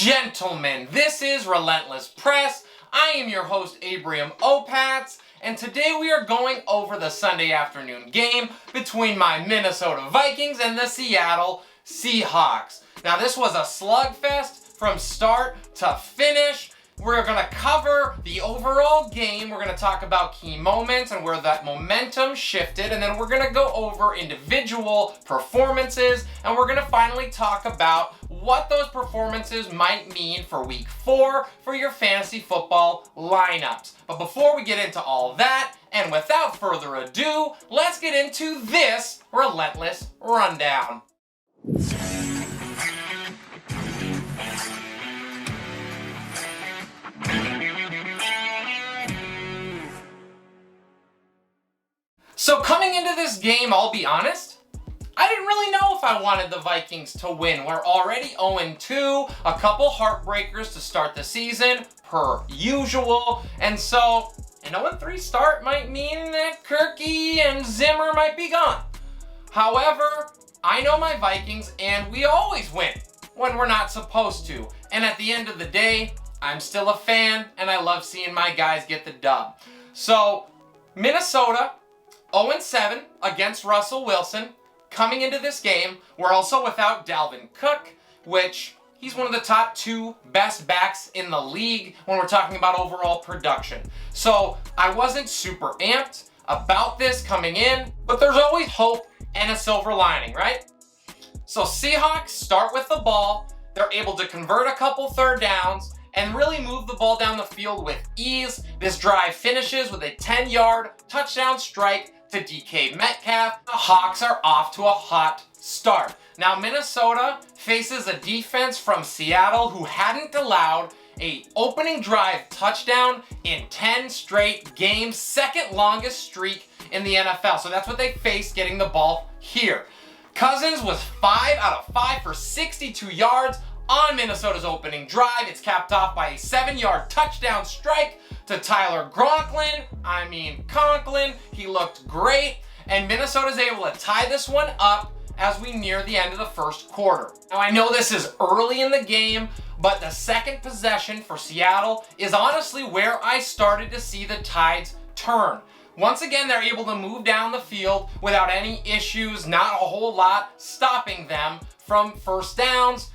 Gentlemen, this is Relentless Press. I am your host, Abraham Opatz, and today we are going over the Sunday afternoon game between my Minnesota Vikings and the Seattle Seahawks. Now, this was a slugfest from start to finish. We're going to cover the overall game. We're going to talk about key moments and where that momentum shifted. And then we're going to go over individual performances. And we're going to finally talk about what those performances might mean for week 4 for your fantasy football lineups. But before we get into all that, and without further ado, let's get into this Relentless Rundown. So coming into this game, I'll be honest, I didn't really know if I wanted the Vikings to win. We're already 0-2, a couple heartbreakers to start the season, per usual. And so an 0-3 start might mean that Kirky and Zimmer might be gone. However, I know my Vikings, and we always win when we're not supposed to. And at the end of the day, I'm still a fan, and I love seeing my guys get the dub. So Minnesota, 0-7 against Russell Wilson. Coming into this game, we're also without Dalvin Cook, which he's one of the top 2 best backs in the league when we're talking about overall production. So I wasn't super amped about this coming in, but there's always hope and a silver lining, right? So Seahawks start with the ball. They're able to convert a couple third downs and really move the ball down the field with ease. This drive finishes with a 10-yard touchdown strike to DK Metcalf. The Hawks are off to a hot start. Now Minnesota faces a defense from Seattle who hadn't allowed a opening drive touchdown in 10 straight games, second longest streak in the NFL. So that's what they faced getting the ball here. Cousins was 5 out of 5 for 62 yards on Minnesota's opening drive. It's capped off by a 7-yard touchdown strike to Tyler Conklin. He looked great, and Minnesota's able to tie this one up as we near the end of the first quarter. Now, I know this is early in the game, but the second possession for Seattle is honestly where I started to see the tides turn. Once again, they're able to move down the field without any issues, not a whole lot stopping them from first downs.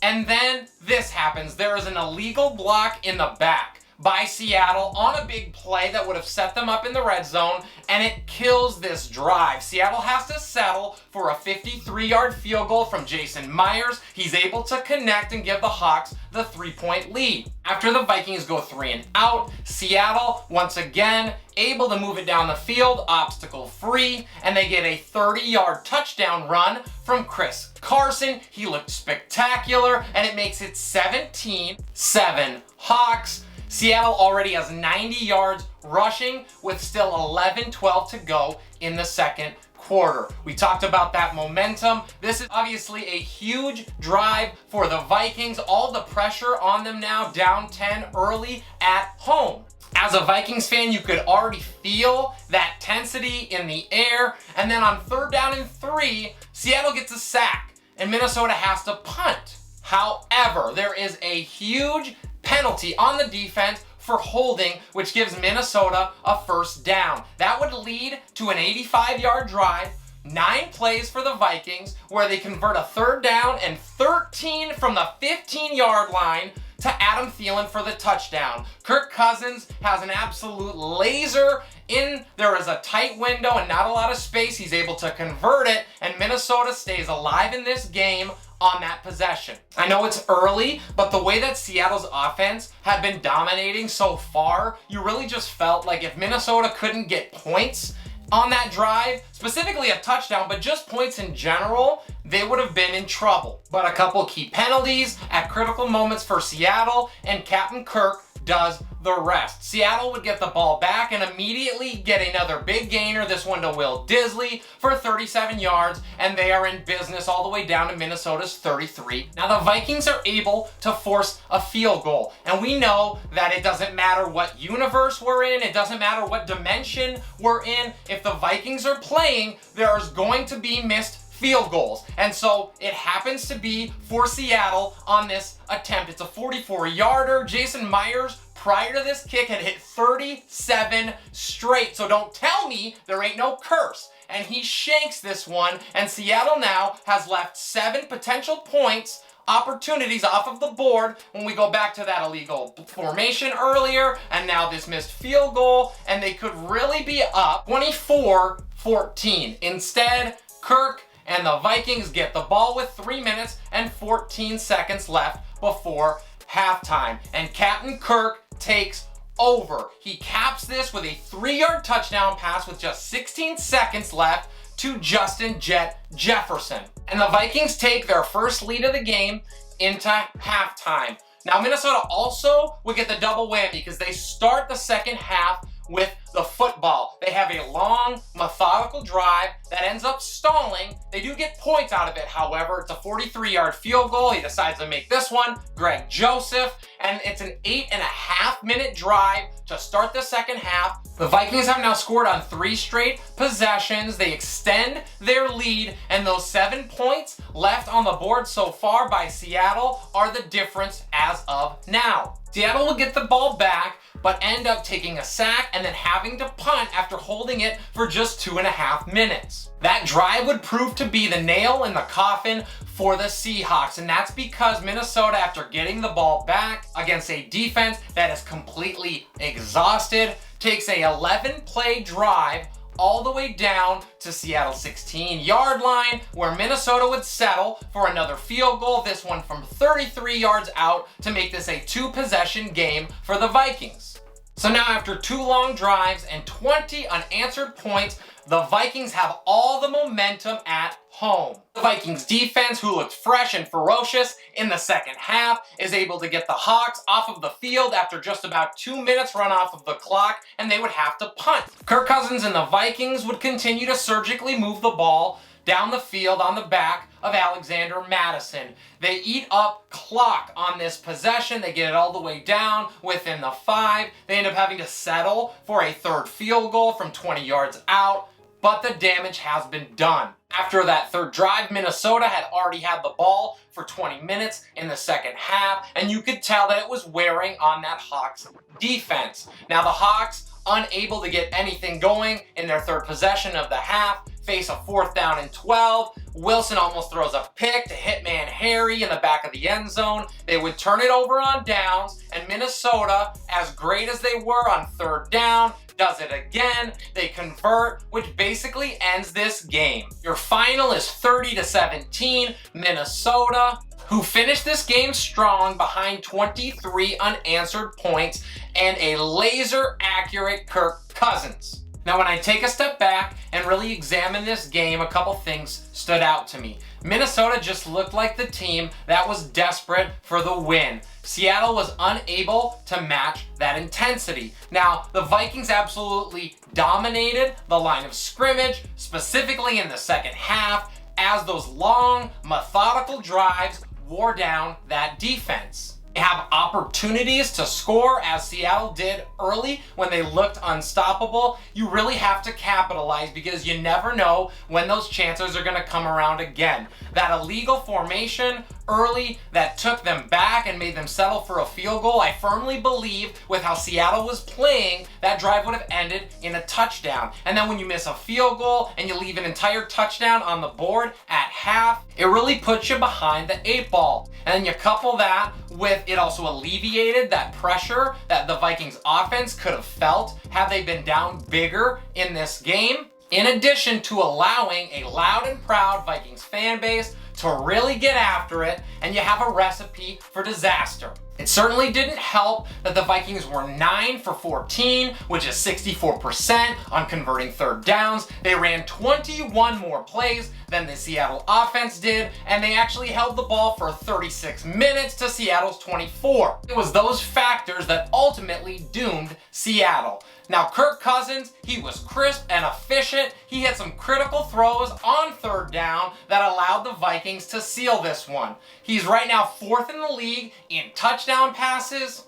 And then this happens. There is an illegal block in the back by Seattle on a big play that would have set them up in the red zone, and it kills this drive. Seattle has to settle for a 53-yard field goal from Jason Myers. He's able to connect and give the Hawks the 3-point lead. After the Vikings go 3 and out, Seattle, once again, able to move it down the field, obstacle-free, and they get a 30-yard touchdown run from Chris Carson. He looked spectacular, and it makes it 17-7 Hawks. Seattle already has 90 yards rushing with still 11-12 to go in the second quarter. We talked about that momentum. This is obviously a huge drive for the Vikings. All the pressure on them now, down 10 early at home. As a Vikings fan, you could already feel that tensity in the air. And then on 3rd down and 3, Seattle gets a sack and Minnesota has to punt. However, there is a huge penalty on the defense for holding, which gives Minnesota a first down. That would lead to an 85-yard drive, 9 plays for the Vikings, where they convert a 3rd down and 13 from the 15-yard line to Adam Thielen for the touchdown. Kirk Cousins has an absolute laser in. There is a tight window and not a lot of space. He's able to convert it, and Minnesota stays alive in this game on that possession. I know it's early, but the way that Seattle's offense had been dominating so far, you really just felt like if Minnesota couldn't get points on that drive, specifically a touchdown, but just points in general, they would have been in trouble. But a couple key penalties at critical moments for Seattle, and Captain Kirk does the rest. Seattle would get the ball back and immediately get another big gainer, this one to Will Disley for 37 yards, and they are in business all the way down to Minnesota's 33. Now the Vikings are able to force a field goal, and we know that it doesn't matter what universe we're in, it doesn't matter what dimension we're in, if the Vikings are playing, there's going to be missed field goals. And so it happens to be for Seattle on this attempt. It's a 44-yarder. Jason Myers, prior to this kick, had hit 37 straight. So don't tell me there ain't no curse. And he shanks this one, and Seattle now has left 7 potential points opportunities off of the board when we go back to that illegal formation earlier, and now this missed field goal, and they could really be up 24-14. Instead, Kirk and the Vikings get the ball with 3 minutes and 14 seconds left before halftime, and Captain Kirk takes over. He caps this with a 3-yard touchdown pass with just 16 seconds left to Justin Jet Jefferson. And the Vikings take their first lead of the game into halftime. Now Minnesota also would get the double whammy because they start the second half with the football. They have a long, methodical drive that ends up stalling. They do get points out of it, however. It's a 43-yard field goal. He decides to make this one, Greg Joseph, and it's an 8.5-minute drive to start the second half. The Vikings have now scored on 3 straight possessions. They extend their lead, and those 7 points left on the board so far by Seattle are the difference as of now. Seattle will get the ball back, but end up taking a sack and then having to punt after holding it for just 2.5 minutes. That drive would prove to be the nail in the coffin for the Seahawks, and that's because Minnesota, after getting the ball back against a defense that is completely exhausted, takes a 11-play drive all the way down to Seattle's 16-yard line, where Minnesota would settle for another field goal, this one from 33 yards out, to make this a 2-possession game for the Vikings. So now, after 2 long drives and 20 unanswered points, the Vikings have all the momentum at home. The Vikings defense, who looked fresh and ferocious in the second half, is able to get the Hawks off of the field after just about 2 minutes run off of the clock, and they would have to punt. Kirk Cousins and the Vikings would continue to surgically move the ball down the field on the back of Alexander Madison. They eat up clock on this possession. They get it all the way down within the 5. They end up having to settle for a 3rd field goal from 20 yards out, but the damage has been done. After that 3rd drive, Minnesota had already had the ball for 20 minutes in the second half, and you could tell that it was wearing on that Hawks defense. Now the Hawks, unable to get anything going in their 3rd possession of the half, face a 4th down and 12. Wilson almost throws a pick to Hitman Harry in the back of the end zone. They would turn it over on downs, and Minnesota, as great as they were on 3rd down, does it again. They convert, which basically ends this game. Your final is 30-17, Minnesota, who finished this game strong behind 23 unanswered points and a laser-accurate Kirk Cousins. Now, when I take a step back and really examine this game, a couple things stood out to me. Minnesota just looked like the team that was desperate for the win. Seattle was unable to match that intensity. Now, the Vikings absolutely dominated the line of scrimmage, specifically in the second half, as those long, methodical drives wore down that defense. They have opportunities to score, as Seattle did early when they looked unstoppable. You really have to capitalize, because you never know when those chances are going to come around again. That illegal formation early that took them back and made them settle for a field goal, I firmly believe with how Seattle was playing, that drive would have ended in a touchdown. And then when you miss a field goal and you leave an entire touchdown on the board at half, it really puts you behind the 8 ball. And then you couple that with it also alleviated that pressure that the Vikings offense could have felt had they been down bigger in this game, in addition to allowing a loud and proud Vikings fan base to really get after it, and you have a recipe for disaster. It certainly didn't help that the Vikings were 9 for 14, which is 64% on converting 3rd downs. They ran 21 more plays than the Seattle offense did, and they actually held the ball for 36 minutes to Seattle's 24. It was those factors that ultimately doomed Seattle. Now, Kirk Cousins, he was crisp and efficient. He had some critical throws on 3rd down that allowed the Vikings to seal this one. He's right now 4th in the league in touchdown passes,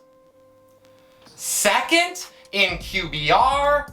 2nd in QBR.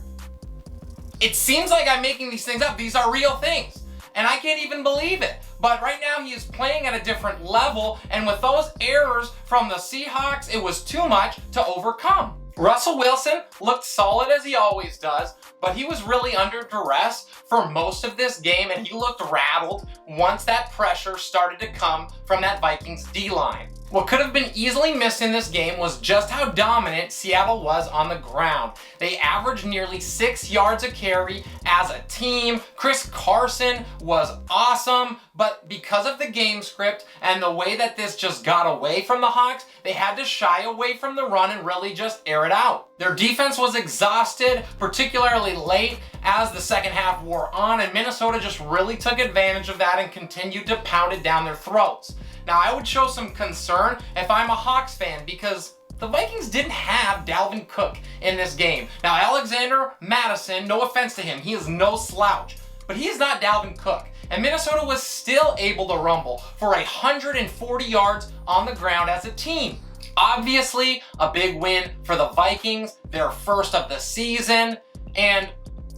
It seems like I'm making these things up. These are real things. and I can't even believe it. But right now he is playing at a different level, and with those errors from the Seahawks, it was too much to overcome. Russell Wilson looked solid as he always does, but he was really under duress for most of this game, and he looked rattled once that pressure started to come from that Vikings D-line. What could have been easily missed in this game was just how dominant Seattle was on the ground. They averaged nearly 6 yards a carry as a team. Chris Carson was awesome, but because of the game script and the way that this just got away from the Hawks, they had to shy away from the run and really just air it out. Their defense was exhausted, particularly late as the second half wore on, and Minnesota just really took advantage of that and continued to pound it down their throats. Now, I would show some concern if I'm a Hawks fan because the Vikings didn't have Dalvin Cook in this game. Now, Alexander Mattison, no offense to him, he is no slouch, but he is not Dalvin Cook. And Minnesota was still able to rumble for 140 yards on the ground as a team. Obviously, a big win for the Vikings, their first of the season, and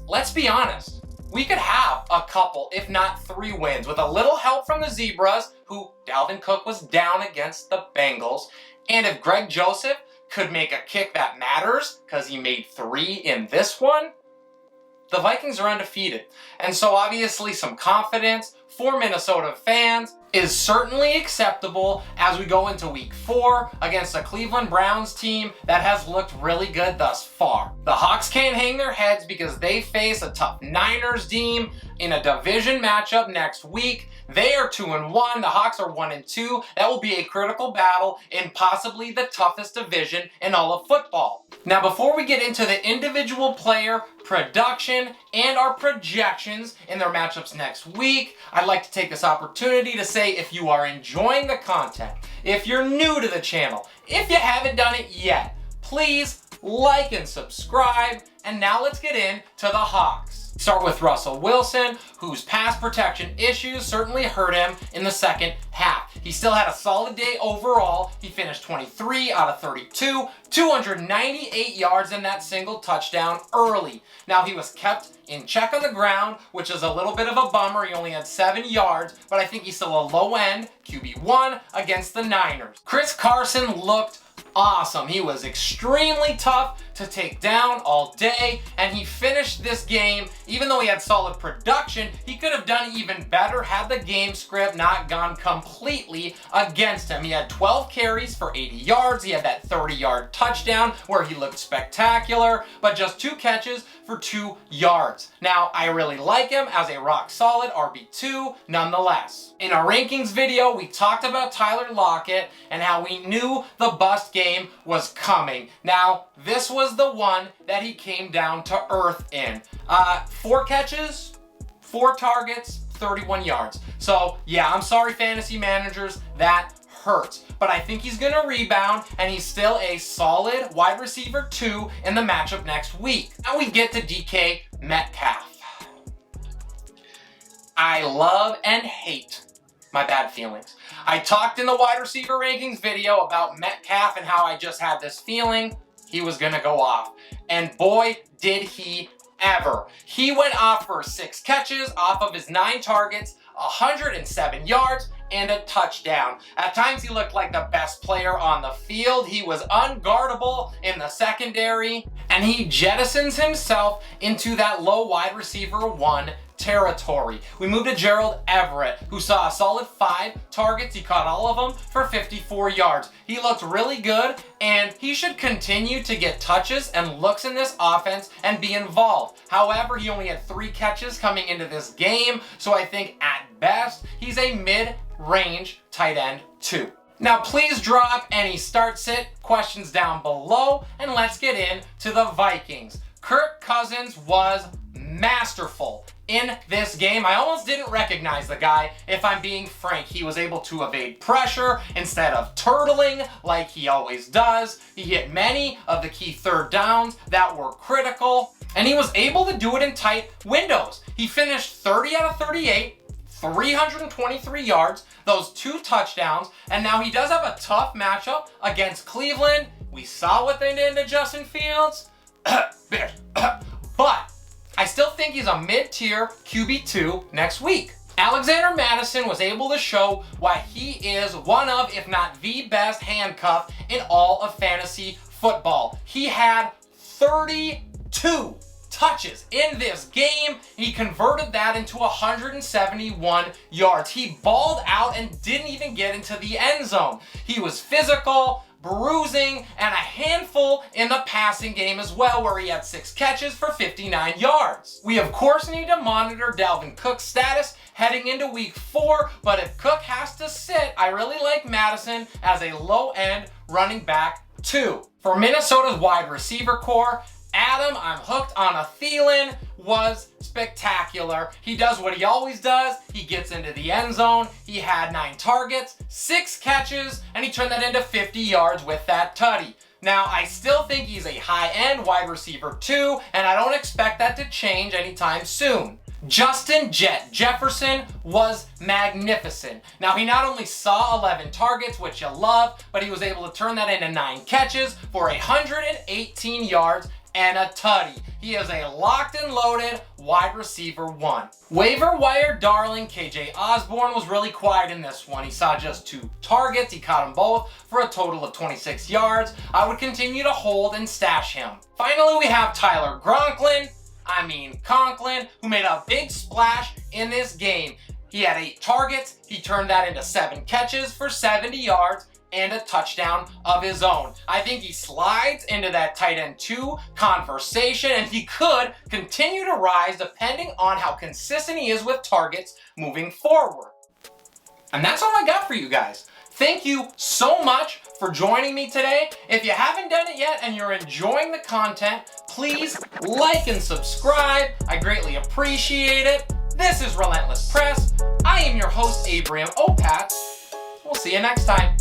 let's be honest, we could have a couple, if not 3 wins, with a little help from the Zebras, who Dalvin Cook was down against the Bengals. And if Greg Joseph could make a kick that matters, because he made 3 in this one, the Vikings are undefeated. And so obviously some confidence for Minnesota fans is certainly acceptable as we go into week 4 against a Cleveland Browns team that has looked really good thus far. The Hawks can't hang their heads because they face a tough Niners team in a division matchup next week. They are 2-1, the Hawks are 1-2. That will be a critical battle in possibly the toughest division in all of football. Now, before we get into the individual player production and our projections in their matchups next week, I'd like to take this opportunity to say if you are enjoying the content, if you're new to the channel, if you haven't done it yet, please like and subscribe. And now let's get into the Hawks. Start with Russell Wilson, whose pass protection issues certainly hurt him in the second half. He still had a solid day overall. He finished 23 out of 32, 298 yards in that single touchdown early. Now, he was kept in check on the ground, which is a little bit of a bummer. He only had 7 yards, but I think he's still a low-end QB1 against the Niners. Chris Carson looked awesome. He was extremely tough to take down all day, and he finished this game. Even though he had solid production, he could have done even better had the game script not gone completely against him. He had 12 carries for 80 yards. He had that 30-yard touchdown where he looked spectacular, but just 2 catches for 2 yards. Now, I really like him as a rock-solid RB2 nonetheless. In our rankings video, we talked about Tyler Lockett and how we knew the bust game was coming. Now, this was the one that he came down to earth in. 4 catches, 4 targets, 31 yards. So, yeah, I'm sorry, fantasy managers, that hurts. But I think he's going to rebound, and he's still a solid wide receiver 2 in the matchup next week. Now we get to DK Metcalf. I love and hate my bad feelings. I talked in the wide receiver rankings video about Metcalf and how I just had this feeling he was going to go off. And boy, did he ever. He went off for 6 catches off of his 9 targets, 107 yards, and a touchdown. At times he looked like the best player on the field. He was unguardable in the secondary, and he jettisons himself into that low wide receiver 1 territory. We moved to Gerald Everett, who saw a solid 5 targets. He caught all of them for 54 yards. He looked really good, and he should continue to get touches and looks in this offense and be involved. However, he only had 3 catches coming into this game, so I think at best, he's a mid-range tight end 2. Now, please drop any start-sit questions down below, and let's get into the Vikings. Kirk Cousins was masterful in this game. I almost didn't recognize the guy, if I'm being frank. He was able to evade pressure instead of turtling like he always does. He hit many of the key third downs that were critical, and he was able to do it in tight windows. He finished 30 out of 38, 323 yards, those 2 touchdowns, and now he does have a tough matchup against Cleveland. We saw what they did to Justin Fields, but I still think he's a mid-tier QB2 next week. Alexander Mattison was able to show why he is one of, if not the best handcuff in all of fantasy football. He had 32 touches in this game. He converted that into 171 yards. He balled out and didn't even get into the end zone. He was physical, bruising, and a handful in the passing game as well, where he had 6 catches for 59 yards. We of course need to monitor Dalvin Cook's status heading into week 4, but if Cook has to sit, I really like Mattison as a low-end running back too. For Minnesota's wide receiver core, Adam, I'm hooked on a Thielen, was spectacular. He does what he always does. He gets into the end zone. He had 9 targets, 6 catches, and he turned that into 50 yards with that tutty. Now, I still think he's a high-end wide receiver too, and I don't expect that to change anytime soon. Justin Jet Jefferson was magnificent. Now, he not only saw 11 targets, which you love, but he was able to turn that into 9 catches for 118 yards and a tutty. He is a locked and loaded wide receiver 1. Waiver wire darling KJ Osborne was really quiet in this one. He saw just 2 targets. He caught them both for a total of 26 yards. I would continue to hold and stash him. Finally, we have Tyler Conklin, who made a big splash in this game. He had 8 targets. He turned that into 7 catches for 70 yards and a touchdown of his own. I think he slides into that tight end 2 conversation, and he could continue to rise depending on how consistent he is with targets moving forward. And that's all I got for you guys. Thank you so much for joining me today. If you haven't done it yet and you're enjoying the content, please like and subscribe. I greatly appreciate it. This is Relentless Press. I am your host, Abraham Opatz. We'll see you next time.